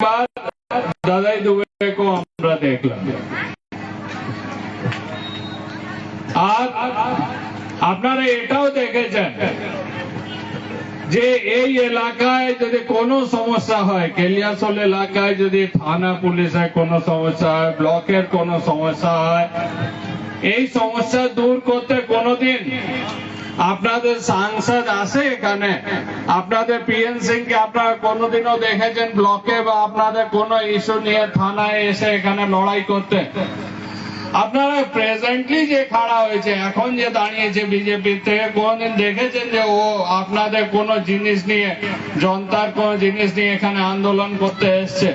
একবার দাদাই দুবেকেও আমরা দেখলাম। আর আপনারা এটাও দেখেছেন যে এই এলাকায় যদি কোনো সমস্যা হয়, কেলিয়াশোল এলাকায় যদি থানা পুলিশের কোনো সমস্যা হয়, ব্লকের কোনো সমস্যা হয়, এই সমস্যা দূর করতে কোনোদিন আপনাদের সাংসদ আসে এখানে? আপনাদের পিএন সিংকে আপনারা কোনোদিনও দেখেছেন ব্লকে বা আপনাদের কোনো ইস্যু নিয়ে থানায় এসে এখানে লড়াই করতে? আপনারা প্রেজেন্টলি যে খাড়া হয়েছে, এখন যে দাঁড়িয়েছে বিজেপি থেকে, কোনদিন দেখেছেন যে ও আপনাদের কোন জিনিস নিয়ে, জনতার কোন জিনিস নিয়ে এখানে আন্দোলন করতে এসছে?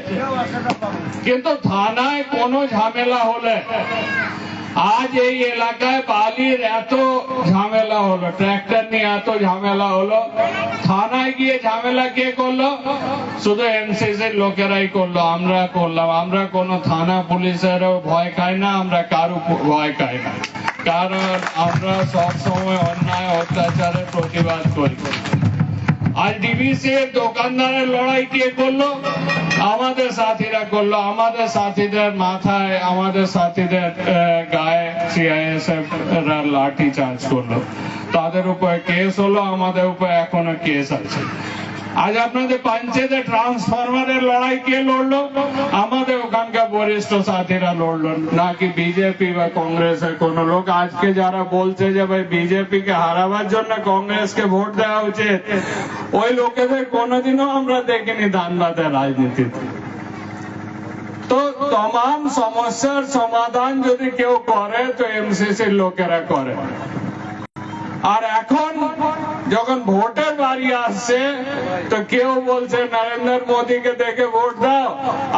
কিন্তু থানায় কোনো ঝামেলা হলে, আজ এই এলাকায় বালির এত ঝামেলা হলো, ট্র্যাক্টর নিয়ে এত ঝামেলা হলো, থানায় গিয়ে ঝামেলা কে করলো? শুধু এমসিসির লোকেরাই করলো, আমরা করলাম। আমরা কোনো থানা পুলিশেরও ভয় খাই না, আমরা কারো ভয় খাই না, কারণ আমরা সব সময় অন্যায় অত্যাচারের প্রতিবাদ করি। আজ ডিভিসি এর দোকানদারের লড়াই কে করলো? আমাদের সাথীরা করলো। আমাদের সাথীদের মাথায়, আমাদের সাথীদের গায়ে সিআইএসএফ লাঠি চার্জ করলো, তাদের উপরে কেস হলো, আমাদের উপরে এখনো কেস আছে। আজ আপনাদের পাঞ্চেতে ট্রান্সফরমারের লড়াই কে লড়লো? আমাদের ওখানকার বরিষ্ঠ সাথীরা লড়লো, নাকি বিজেপি বা কংগ্রেসের কোন লোক? আজকে যারা বলছে যে ভাই বিজেপি কে হারাবার জন্য কংগ্রেসকে ভোট দেওয়া উচিত, ওই লোকেদের কোনোদিনও আমরা দেখিনি ধানবাদের রাজনীতিতে। তো तमाम সমস্যার সমাধান যদি কেউ করে তো এমসিসির লোকেরা করে। আর এখন যখন ভোটের বাড়ি আসছে তো কেউ বলছে নরেন্দ্র মোদীকে দেখে ভোট দাও,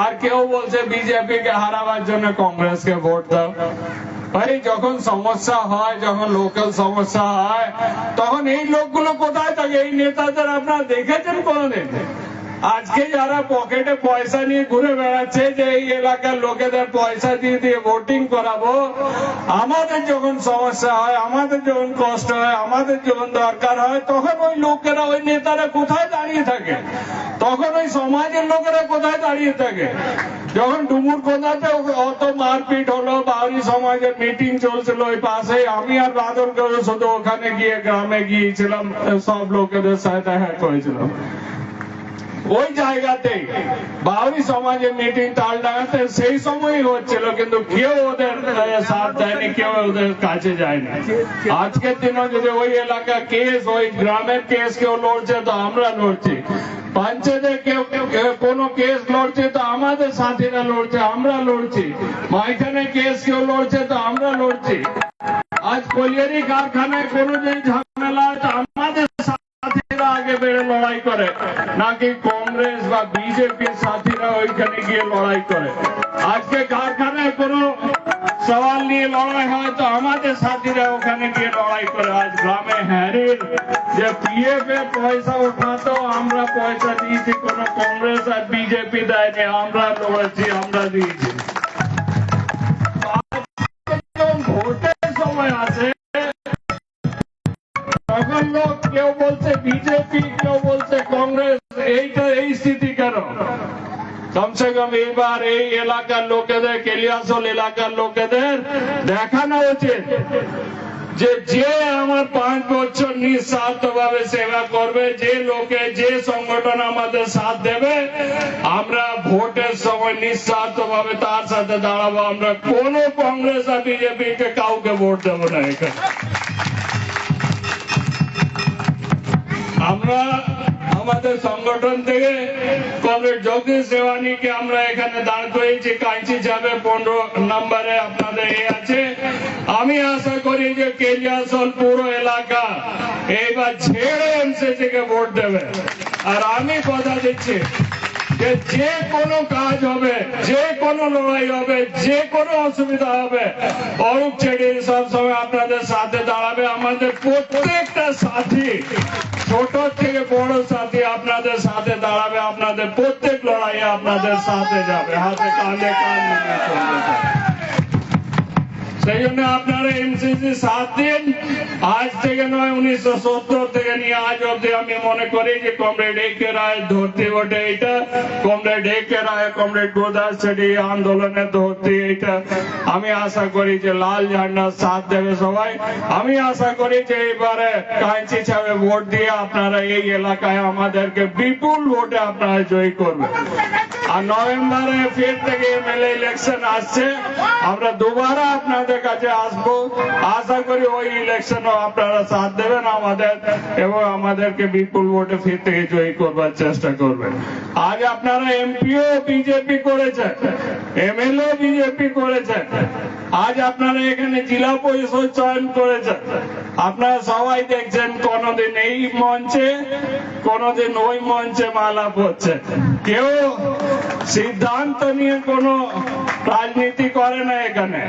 আর কেউ বলছে বিজেপি কে হারাবার জন্য কংগ্রেসকে ভোট দাও। ভাই যখন সমস্যা হয়, যখন লোকাল সমস্যা হয়, তখন এই লোকগুলো কোথায় থাকে? এই নেতাদের আপনারা দেখেছেন কোনদিন? আজকে যারা পকেটে পয়সা নিয়ে ঘুরে বেড়াচ্ছে যে এই এলাকার লোকেদের পয়সা দিয়ে দিয়ে ভোটিং করাবো, আমাদের যখন সমস্যা হয়, আমাদের যখন কষ্ট হয়, আমাদের যখন দরকার হয়, তখন ওই লোকেরা, ওই নেতারা কোথায় দাঁড়িয়ে থাকে? তখন ওই সমাজের লোকেরা কোথায় দাঁড়িয়ে থাকে? যখন ডুমুর কোথাতে অত মারপিট হলো, বাউরি সমাজের মিটিং চলছিল ওই পাশে, আমি আর বাদল করে শুধু ওখানে গিয়ে গ্রামে গিয়েছিলাম, সব লোকেদের সাথে দেখা করেছিলাম। ওই জায়গাতে বাউরি সমাজের মিটিং তালডাঙ্গাতে সেই সময়ই হচ্ছিল, কিন্তু কেউ ওদের সাথ দেয়নি, কেউ ওদের কাছে যায়নি। আজকের দিনে যদি ওই এলাকা কেস, ওই গ্রামের কেস কেউ লড়ছে তো আমরা লড়ছি, পঞ্চায়েতে কেউ কোনো কেস লড়ছে তো আমাদের সাথীরা লড়ছে, আমরা লড়ছি, মাইখানে কেস কেউ লড়ছে তো আমরা লড়ছি। আজ কলিয়ারি কারখানায় কোনো যদি ঝামেলা তো আমাদের সাথীরা আগে বেড়ে লড়াই করে, নাকি কংগ্রেস বা বিজেপির সাথীরা ওইখানে গিয়ে লড়াই করে। আজকে কারখানায় কোনো সওয়াল নিয়ে লড়াই হয় তো আমাদের সাথীরা ওখানে গিয়ে লড়াই করে। আজ গ্রামে হ্যারির যে পিএফ এর পয়সা উঠাতো, আমরা পয়সা দিয়েছি, কোন কংগ্রেস আর বিজেপি দেয়নি, আমরা লড়েছি, আমরা দিয়েছি। ভোটের সময় আছে তখন লোক কেউ বলছে বিজেপি, কেউ বলছে কংগ্রেস, এইটা এই স্থিতি কেন? কমসে কম এইবার এই এলাকার লোকেদের, কেলিয়াশোল এলাকার লোকেদের দেখানো উচিত যে যে আমার 5 বছর নিঃস্বার্থ ভাবে সেবা করবে, যে লোকে, যে সংগঠন আমাদের সাথ দেবে, আমরা ভোটের সময় নিঃস্বার্থ ভাবে তার সাথে দাঁড়াবো। আমরা কোন কংগ্রেস আর বিজেপি কে কাউকে ভোট দেবো না। এখানে আমরা আমাদের সংগঠন থেকে কমরেড জগদীশ সেওয়ানিকে আমরা এখানে দাঁড় করেছি, কাঁচি যাবে 15 নম্বরে আপনাদের এই আছে। আমি আশা করি যে কেলিয়াশোল পুরো এলাকা এইবার ছেড়ে এমসিসি কে ভোট দেবে। আর আমি কথা দিচ্ছি যে যে কোনো কাজ হবে, যে কোনো লড়াই হবে, যে কোনো অসুবিধা হবে, অরূপ ছেড়ে সবসময় আপনাদের সাথে দাঁড়াবে। আমাদের প্রত্যেকটা সাথী, ছোট থেকে বড় সাথী আপনাদের সাথে দাঁড়াবে, আপনাদের প্রত্যেক লড়াইয়ে আপনাদের সাথে যাবে, হাতে কাঁধে কাঁধ মিলিয়ে চলবে। সেই জন্য আপনারা এমসিসি 7 দিন আজ থেকে নয় 1970 থেকে নিয়ে আজ অব্দি আমি মনে করি যে কমরেড একে রায় ধরতে ওঠে এটা, কমরেড একে রায় কমরেড গোদাস সেটি আন্দোলনের ধরতে এটা। আমি আশা করি যে লাল ঝান্ডার সাথ দেবে সবাই। আমি আশা করি যে এবারে কাঞ্চি সাহেব ভোট দিয়ে আপনারা এই এলাকায় আমাদেরকে বিপুল ভোটে আপনারা জয়ী করবেন। আর নভেম্বরে ফের থেকে এমএলএ ইলেকশন আসছে, আমরা দুবারা আপনাদের কাছে আসবো। আশা করি ওই ইলেকশনও আপনারা সাথ দেবেন আমাদের এবং আমাদেরকে বিপুল ভোটে ফের থেকে জয়ী করবার চেষ্টা করবেন। আজ আপনারা এমপিও বিজেপি করেছেন, এমএলএ বিজেপি করেছেন, আজ আপনারা এখানে জেলা পরিষদ চয়ন করেছেন। আপনারা সবাই দেখছেন কোনদিন এই মঞ্চে কোনদিন ওই মঞ্চে মালা পড়ছে। কেউ সিদ্ধান্ত নিয়ে কোন রাজনীতি করে না এখানে,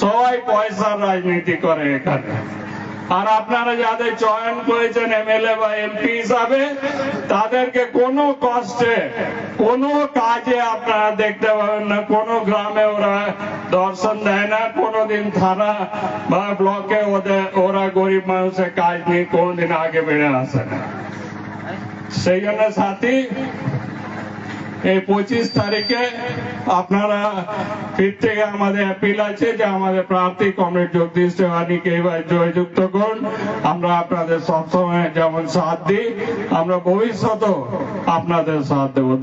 সবাই পয়সার রাজনীতি করে এখানে। আর আপনারা যাদের চয়ন করেছেন এমএলএ বা এমপি হিসাবে, তাদেরকে কোনো কষ্টে কোনো কাজে আপনারা দেখতে পাবেন না। কোনো গ্রামে ওরা দর্শন দেয় না, কোনোদিন থানা বা ব্লকে ওরা গরিব মানুষের কাজ নিয়ে কোনোদিন আগে বেড়ে আসে না। সেই জন্য সাথী এই 25 তারিখে আপনারা ফির থেকে আমাদের অ্যাপিল আছে যে আমাদের প্রার্থী কমরেড জগদীশ তেওয়ানিকে এবার জয়যুক্ত করুন। আমরা আপনাদের সবসময় যেমন সাথ দিই, আমরা ভবিষ্যতেও আপনাদের সাথ দেবো।